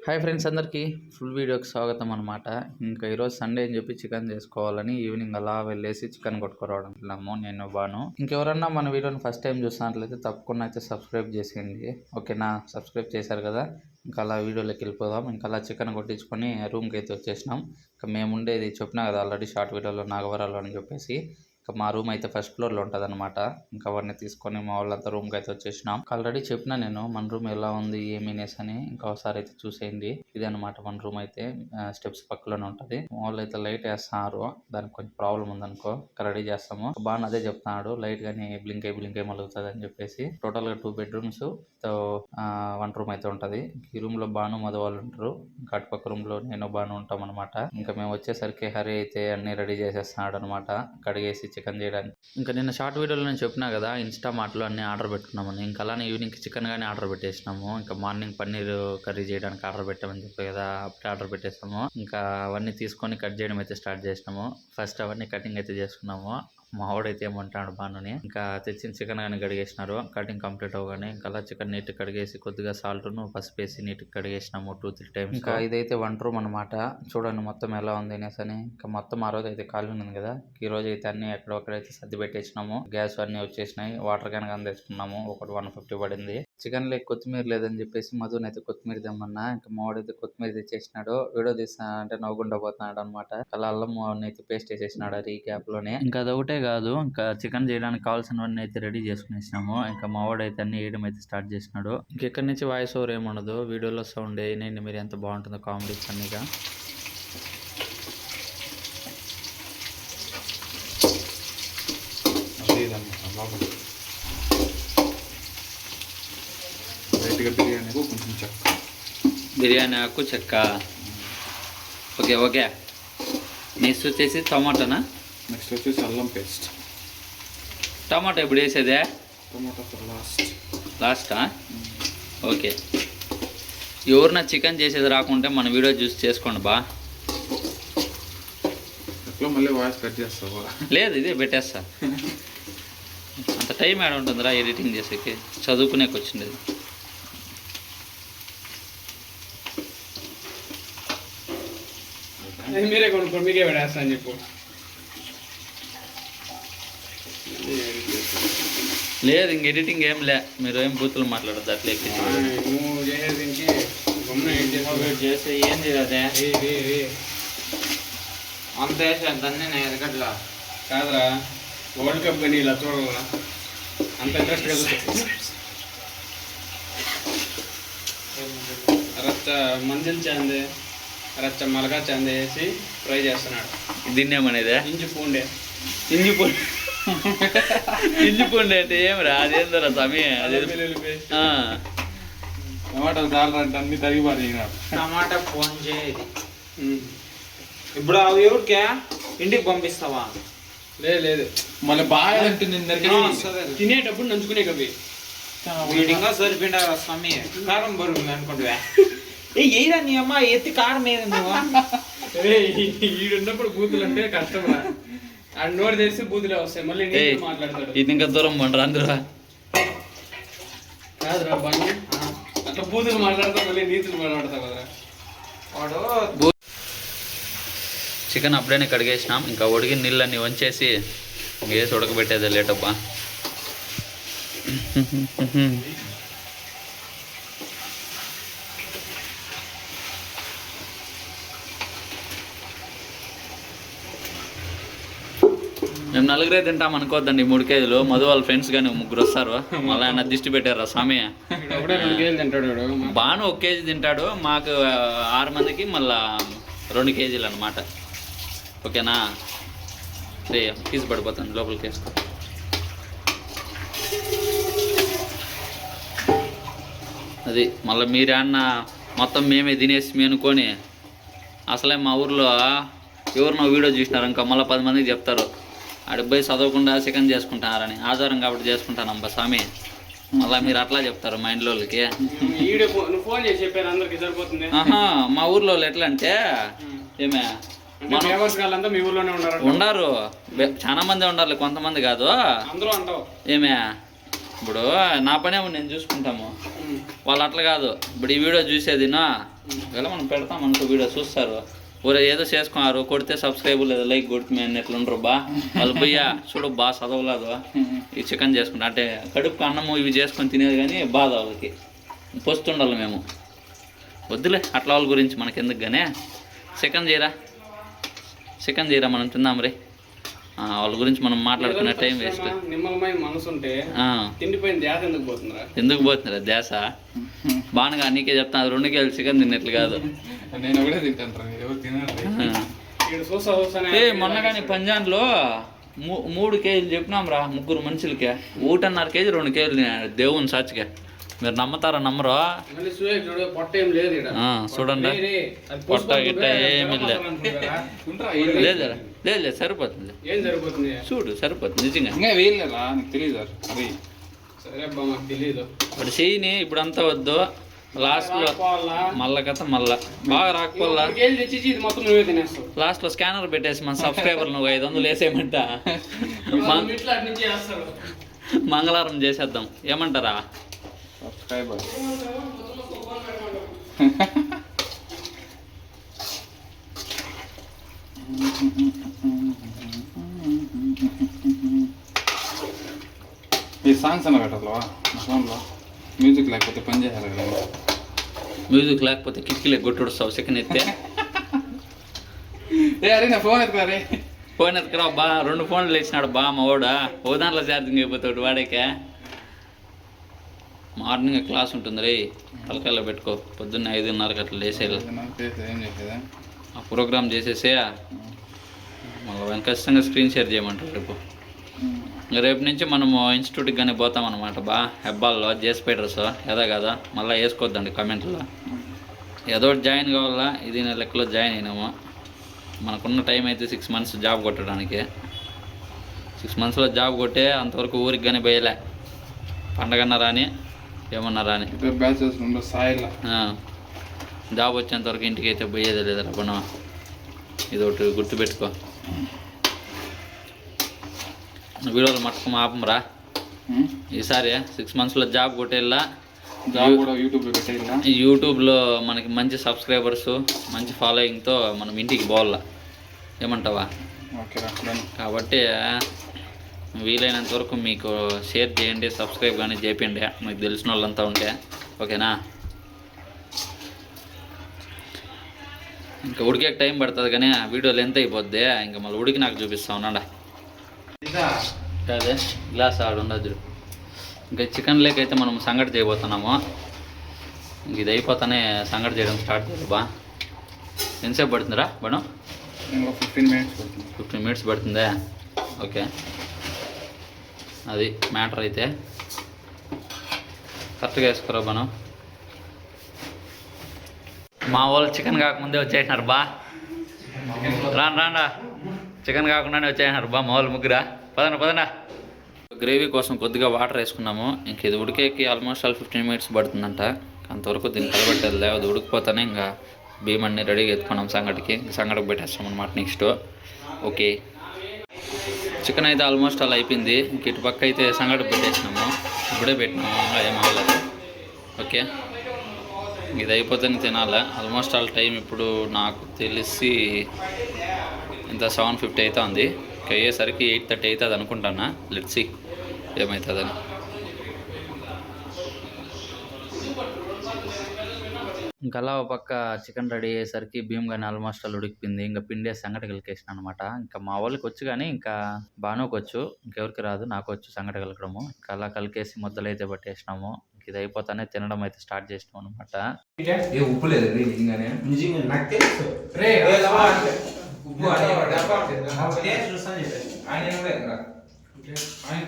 Hi friends, అందరికీ full వీడియోకి స్వాగతం అనమాట. ఇంకా ఈరోజు సండే అని చెప్పి చికెన్ చేసుకోవాలని ఈవినింగ్ అలా వెళ్ళేసి చికెన్ కొట్టుకురావడం నేను బాను. ఇంకెవరన్నా మన వీడియోని ఫస్ట్ టైం చూసినట్లయితే తప్పకుండా అయితే సబ్స్క్రైబ్ చేసేయండి. ఓకేనా? సబ్స్క్రైబ్ చేశారు కదా, ఇంకా అలా వీడియోలోకి వెళ్ళిపోదాం. ఇంకా అలా చికెన్ కొట్టించుకొని రూమ్కి అయితే వచ్చేసినాం. ఇంకా మేము ఉండేది చెప్పినా కదా ఆల్రెడీ షార్ట్ వీడియోలో నాగవరాలు అని చెప్పేసి. ఇంకా మా రూమ్ అయితే ఫస్ట్ ఫ్లోర్లో ఉంటుంది అనమాట. ఇంకా అవన్నీ తీసుకొని మా వాళ్ళంతా రూమ్కి అయితే వచ్చేసినాం. ఆల్రెడీ చెప్పినా నేను మన రూమ్ ఎలా ఉంది ఏమీనేసి అని. ఇంకా ఒకసారి అయితే చూసేయండి. ఇదే అనమాట మన రూమ్ అయితే. స్టెప్స్ పక్కలోనే ఉంటుంది. మా వాళ్ళు అయితే లైట్ వేస్తున్నారు, దానికి కొంచెం ప్రాబ్లం ఉందనుకో ఇంకా రెడీ చేస్తాము. బాగా అదే చెప్తున్నాడు, లైట్ గానీ బ్లింక్ అయి మలుగుతుంది అని చెప్పేసి. టోటల్ గా 2 బెడ్రూమ్స్ తో 1 రూమ్ అయితే ఉంటది. ఈ రూమ్ లో బాను మధు వాళ్ళు ఉంటారు. ఇంకా అటుపక్క రూమ్ లో నేను బాను ఉంటాం అనమాట. ఇంకా మేము వచ్చేసరికి హరి అయితే అన్ని రెడీ చేసేస్తున్నాడు అనమాట, కడిగేసి చికెన్ చేయడానికి. ఇంకా నిన్న షార్ట్ వీడియోలో నేను చెప్పినా కదా ఇన్స్టామార్ట్లో అన్ని ఆర్డర్ పెట్టుకున్నామని. ఇంకా అలానే ఈవినింగ్ చికెన్ కానీ ఆర్డర్ పెట్టేసినాము. ఇంకా మార్నింగ్ పన్నీర్ కర్రీ చేయడానికి ఆర్డర్ పెట్టామని చెప్పి కదా, అప్పుడే ఆర్డర్ పెట్టేసాము. ఇంకా అవన్నీ తీసుకొని కట్ చేయడం అయితే స్టార్ట్ చేసినాము. ఫస్ట్ అవన్నీ కటింగ్ అయితే చేసుకున్నాము. మా వాడైతే ఏమంటాడు బానుని. ఇంకా తెచ్చిన చికెన్ కానీ కడిగేసినారు. కటింగ్ కంప్లీట్ అవగానే ఇంకా అలా చికెన్ నీట్ కడిగేసి కొద్దిగా సాల్ట్ను పసుపు వేసి నీట్ కడిగేసినాము 2-3 టైమ్స్. ఇంకా ఇదైతే 1 రూమ్ అనమాట. చూడండి మొత్తం ఎలా ఉంది అనేసి అని. ఇంకా మొత్తం ఆ రోజు అయితే ఖాళీ ఉంది కదా, ఈ రోజు అయితే అన్ని ఎక్కడొక్కడైతే సర్ది పెట్టేసినాము. గ్యాస్ అన్ని వచ్చేసినాయి. వాటర్ క్యాన్ కానీ తెచ్చుకున్నాము, ఒకటి 150 పడింది. చికెన్ లేక కొత్తిమీర లేదని చెప్పేసి మధుని అయితే కొత్తిమీర తెమ్మన్నా. ఇంకా మావాడైతే కొత్తిమీర తెచ్చేసినాడు. వీడియో తీస్తా అంటే నవ్వుకుంటా పోతున్నాడు అనమాట. అలా అల్లం అయితే పేస్ట్ వేసేసినాడు అది గ్యాప్ లోనే. ఇంకా అదొకటే కాదు, ఇంకా చికెన్ చేయడానికి కావాల్సినవన్నీ అయితే రెడీ చేసుకునేసినాము. ఇంకా మావాడైతే అన్ని వేయడం అయితే స్టార్ట్ చేసినాడు. ఇంకెక్కడి నుంచి వాయిస్ ఓవర్ ఏముండదు, వీడియోలో సౌండ్ వేయండి మీరు, ఎంత బాగుంటుందో కామెడీ ఫన్నీగా. బిర్యానీ ఆకు చెక్క. Okay okay. నెక్స్ట్ వచ్చేసి టమాటానా? నెక్స్ట్ వచ్చేసి అల్లం పేస్ట్. టమాటా ఎప్పుడు వేసేదే? టమాటా లాస్టా? ఓకే. ఎవరన్నా చికెన్ చేసేది రాకుంటే మన వీడియో చూసి చేసుకోండి బా. ఎట్లా మళ్ళీ వాయిస్ కట్ చేస్తావా? లేదు, ఇదే పెట్టేస్తా. అంత టైం యాడ్ ఉంటుందిరా ఎడిటింగ్ చేసేకి, చదువుకునేకి వచ్చిండేది. మీరే కొనుక్కోండి, మీకే పెట్టేస్తా అని చెప్పు. లేదు ఇంక ఎడిటింగ్ ఏం లే, మీరు ఏం బూతులు మాట్లాడద్దు అట్లా ఎక్కించి చేస్తే ఏం చేయదే అంత వేసేదాన్ని నేను ఎదగట్లా కాదురా. వరల్డ్ కప్ కానీ ఇలా చూడాలా అంత ఇంట్రెస్ట్ కదా. రచ్చ మంజిల్ చాందే, రచ్చ మలగా చాందే వేసి ఫ్రై చేస్తున్నాడు. దీన్ని ఏమనేదే? ఇంజి పూండే. ఇంజి పూండే. ఇంజి పూండే అంటే ఏమిరా? అదేందరా సమీ? అదే టమాటాలు చాలంటే అన్ని తగిపారినాడు. టమాటా ఫోన్ చేయది. ఇప్పుడు అవి ఎవరికే ఇంటికి పంపిస్తావా? లేదు మళ్ళీ బాగా తినేటప్పుడు నంచుకునే కవి వీడింగా సరిపోయినా స్వామి కారం బరువు అనుకుంటువా? ఏరా నీ అమ్మ ఎత్తి కారం ఏది నువ్వు? ఈడున్నప్పుడు బూతులు అంటే కష్టం. ఆ నోరు తెరిచి బూతులే వస్తాయి. మళ్ళీ మాట్లాడతాడు. ఇది ఇంకా దూరం పండరా అందరూ. కాదురా బండి అట్లా బూతులు మాట్లాడతావు, మళ్ళీ నీతులు మాట్లాడతావు కదరా వాడు. చికెన్ అప్పుడైనా కడిగేసినాం. ఇంకా ఉడికిన నీళ్ళన్నీ వంచేసి వేసి ఉడకబెట్టేది లేటబ్బా. మేము నలుగురే తింటాం అనుకోద్దండి 3 కేజీలు. మధు వాళ్ళ ఫ్రెండ్స్ కానీ 3 వస్తారు. మళ్ళీ ఆయన దిష్టి పెట్టారా స్వామి? బాను 1 కేజీ తింటాడు. మాకు 6 మందికి మళ్ళా 2 కేజీలు అనమాట. ఓకేనా? రే తీసి పడిపోతాను, లోపలికి వేసుకో. అది మళ్ళీ మీరేమన్న మొత్తం మేమే తినేసి మేనుకొని అసలే మా ఊర్లో ఎవరినో వీడియో చూసినారు ఇంకా మళ్ళీ 10 మందికి చెప్తారు అడిగి పోయి చదవకుండా చికెన్ చేసుకుంటున్నారని. ఆధారం కాబట్టి చేసుకుంటానబ్బా స్వామి. మళ్ళీ మీరు అట్లా చెప్తారు మా ఇంట్లో వాళ్ళకి. మా ఊర్లో వాళ్ళు ఎట్లా అంటే ఏమే ఉండారు, చాలా మంది ఉండాలి, కొంతమంది కాదు. ఏమే ఇప్పుడు నా పనే నేను చూసుకుంటాము, వాళ్ళు అట్లా కాదు. ఇప్పుడు ఈ వీడియో చూసేదినా ఇలా మనం పెడతాం అనుకో వీడియో చూస్తారు ఊరే ఏదో చేసుకున్నారు కొడితే సబ్స్క్రైబ్ లేదా లైక్ కొడుతుంది అని ఎట్లుండ్రు బా వాళ్ళు పోయా చూడు బాగా చదవలేదు ఈ చికెన్ చేసుకుంటా అంటే కడుపు అన్నము ఇవి చేసుకొని తినేది కానీ బాధ వాళ్ళకి పొస్తుండాలి మేము వద్దులే అట్లా వాళ్ళ గురించి మనకి ఎందుకు కానీ చికెన్ చేయరా మనం తిందాం రే వాళ్ళ గురించి మనం మాట్లాడుకునే టైం వేస్ట్ నిమ్మలమైన మనసు ఉంటే తిండిపోయిన ధ్యాస ఎందుకు పోతుందిరా ధ్యాస బాగా నీకే చెప్తాను అది 2 కేజీలు చికెన్ తిన్నట్లు కాదు నేను కూడా తింటాను మొన్న కానీ పంజాబ్లో 3 కేజీలు చెప్పినాం రా 3 మనుషులకే 1.5 కేజీ 2 కేజీలు తిన్నాడు దేవుని సాచిగా మీరు నమ్మతారా నమ్మరు చూడండి పొట్ట గిట్ట ఏమీ లేదు లేదు సరిపోతుంది చూడు సరిపోతుంది నిజంగా తెలియదు ఇప్పుడు చెయ్యిని ఇప్పుడు అంతా వద్దు లాస్ట్లో మళ్ళా కథ మళ్ళా బాగా రాకపోలా లాస్ట్లో స్కానర్ పెట్టేసి మన సబ్స్క్రైబర్ నువ్వు 500 వేసేయమంట మంగళవారం చేసేద్దాం ఏమంటారా సబ్స్క్రైబర్ ఈ సాంగ్స్ అన్న పెట్టాలా ఫోన్లో మ్యూజిక్ లేకపోతే పని చేయాలి కదా మ్యూజిక్ లేకపోతే కిటికీలే కొట్టుడుస్తావు సెకండ్ ఎత్తే అరే నా ఫోన్ ఎత్తుకారే ఫోన్ ఎత్తుకురా బా 2 ఫోన్లు వేసినాడు బా మా వాడు ఓ దాంట్లో ఛార్జింగ్ అయిపోతాడు వాడేకే మార్నింగ్ క్లాస్ ఉంటుంది రే తలకాయలో పెట్టుకో పొద్దున్న 5:30కి అట్లా లేసేయాలి ఆ ప్రోగ్రామ్ చేసేసే మళ్ళీ ఖచ్చితంగా స్క్రీన్ షేర్ చేయమంటారు రేపు నుంచి మనము ఇన్స్టిట్యూట్కి కానీ పోతామన్నమాట బా హెబ్బాల్లో జేస్పైడర్స్ ఏదో కదా మళ్ళీ వేసుకోవద్దండి కమెంట్లో ఏదో జాయిన్ కావాలా ఇది లెక్కలో జాయిన్ అయినాము మనకున్న టైం అయితే 6 మంత్స్ జాబ్ కొట్టడానికి 6 మంత్స్లో జాబ్ కొట్టే అంతవరకు ఊరికి కానీ పోయలే పండగన్నా రాని ఏమన్నా రాని జాబ్ వచ్చేంతవరకు ఇంటికి అయితే పోయేది లేదు రబ్బను ఇది ఒకటి గుర్తుపెట్టుకో వీడియోలు మట్టుకు ఆపంరా ఈసారి 6 మంత్స్లో జాబ్ కొట్టేలా యూట్యూబ్లో మనకి మంచి సబ్స్క్రైబర్స్ మంచి ఫాలోయింగ్తో మనం ఇంటికి పోవాలా ఏమంటావా కాబట్టి వీలైనంత వరకు మీకు షేర్ చేయండి సబ్స్క్రైబ్ కానీ చేయండి మీకు తెలిసిన వాళ్ళంతా ఉంటే ఓకేనా ఇంకా ఉడికే టైం పడుతుంది కానీ వీడియోలు ఎంత అయిపోద్ది ఇంకా మళ్ళీ ఉడికి నాకు చూపిస్తా ఉన్నాడా అదే గ్లాస్ ఆడు ఉండదు ఇంకా చికెన్ లేక్ అయితే మనం సంగటి చేయబోతున్నాము ఇంక ఇది అయిపోతానే సంగటి చేయడం స్టార్ట్ చేయాలి బా ఎంతసేపు పడుతుందిరా బను 15 మినిట్స్ పడుతుందా ఓకే అది మ్యాటర్ అయితే కరెక్ట్గా వేసుకోరా బను మా వాళ్ళు చికెన్ కాకముందే వచ్చేసినారు బా రాండా చికెన్ కాకుండానే వచ్చేసినారు బా మా వాళ్ళు ముగ్గురా పదనా గ్రేవీ కోసం కొద్దిగా వాటర్ వేసుకున్నాము ఇంక ఇది ఉడికేకి ఆల్మోస్ట్ 15 మినిట్స్ పడుతుందంట అంతవరకు దీన్ని కలబెట్టేది అది ఉడికిపోతానే ఇంకా బియ్యం అన్నీ రెడీగా ఎత్తుకున్నాం సంగటికి పెట్టేస్తాం అనమాట నెక్స్ట్ ఓకే చికెన్ అయితే ఆల్మోస్ట్ అలా అయిపోయింది ఇంక ఇటు పక్క అయితే సంగటి పెట్టేసినాము ఇప్పుడే పెట్టినాము ఏం అవ్వలేదు ఓకే ఇది అయిపోతేనే తినాలి ఆల్మోస్ట్ ఆల్ టైం ఇప్పుడు నాకు తెలిసి ఇంత 7:50 అవుతుంది ఇంకా అయ్యేసరికి 8:30 అవుతుంది అనుకుంటానా లెట్స్ సీ ఏమవుతుందని ఇంకా అలా ఒక పక్క చికెన్ రెడీ అయ్యేసరికి బియ్యం కానీ ఆల్మోస్ట్ అలా ఉడికిపోయింది ఇంకా పిండి సంగటి కలికేసిన అనమాట ఇంకా మా వాళ్ళకి వచ్చు కానీ ఇంకా బానుకి వచ్చు ఇంకెవరికి రాదు నాకు వచ్చు సంగటి కలకడము ఇంకా అలా కలికేసి ముద్దలు అయితే పట్టేసినాము ఇది అయిపోతానే తినడం అయితే స్టార్ట్ చేసినాం అనమాట ఉప్పు లేదు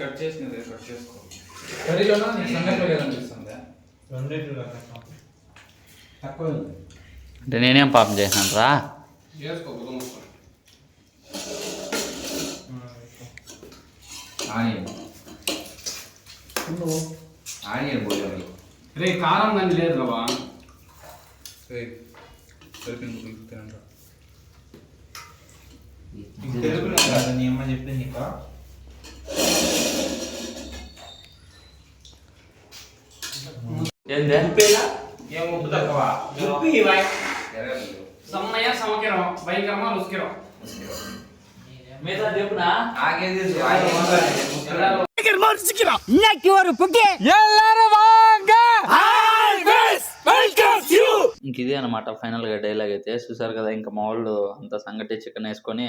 కట్ చేసినది కట్ చేసుకో అంటే నేనేం పాపం చేసినాను రా ఆనియన్ పోయాలి రే కారం కానీ లేదు రవా నీ అమ్మ చెప్పింది నీకు ఏందే ఏం ఉప్పు తక్కువ ఉప్పు ఇవ్వ సమ్మయ్య సమకిరం భయంకరమా రుచికిరం మీద చెప్పునా నాకేం తెలుసు ఇంక ఇదే అనమాట ఫైనల్గా డైలాగ్ అయితే చూసారు కదా. ఇంకా మా వాళ్ళు అంత సంగటి చికెన్ వేసుకొని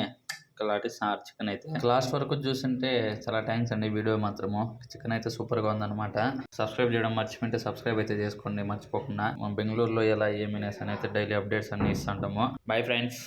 ఒకలాంటి చికెన్ అయితే లాస్ట్ వరకు చూస్తుంటే చాలా థ్యాంక్స్ అండి. వీడియో మాత్రము చికెన్ అయితే సూపర్గా ఉందన్నమాట. సబ్స్క్రైబ్ చేయడం మర్చిపోతే సబ్స్క్రైబ్ అయితే చేసుకోండి మర్చిపోకుండా. మన బెంగళూరులో ఎలా ఏమినేసి అని అయితే డైలీ అప్డేట్స్ అన్ని ఇస్తుంటాము. Bye friends.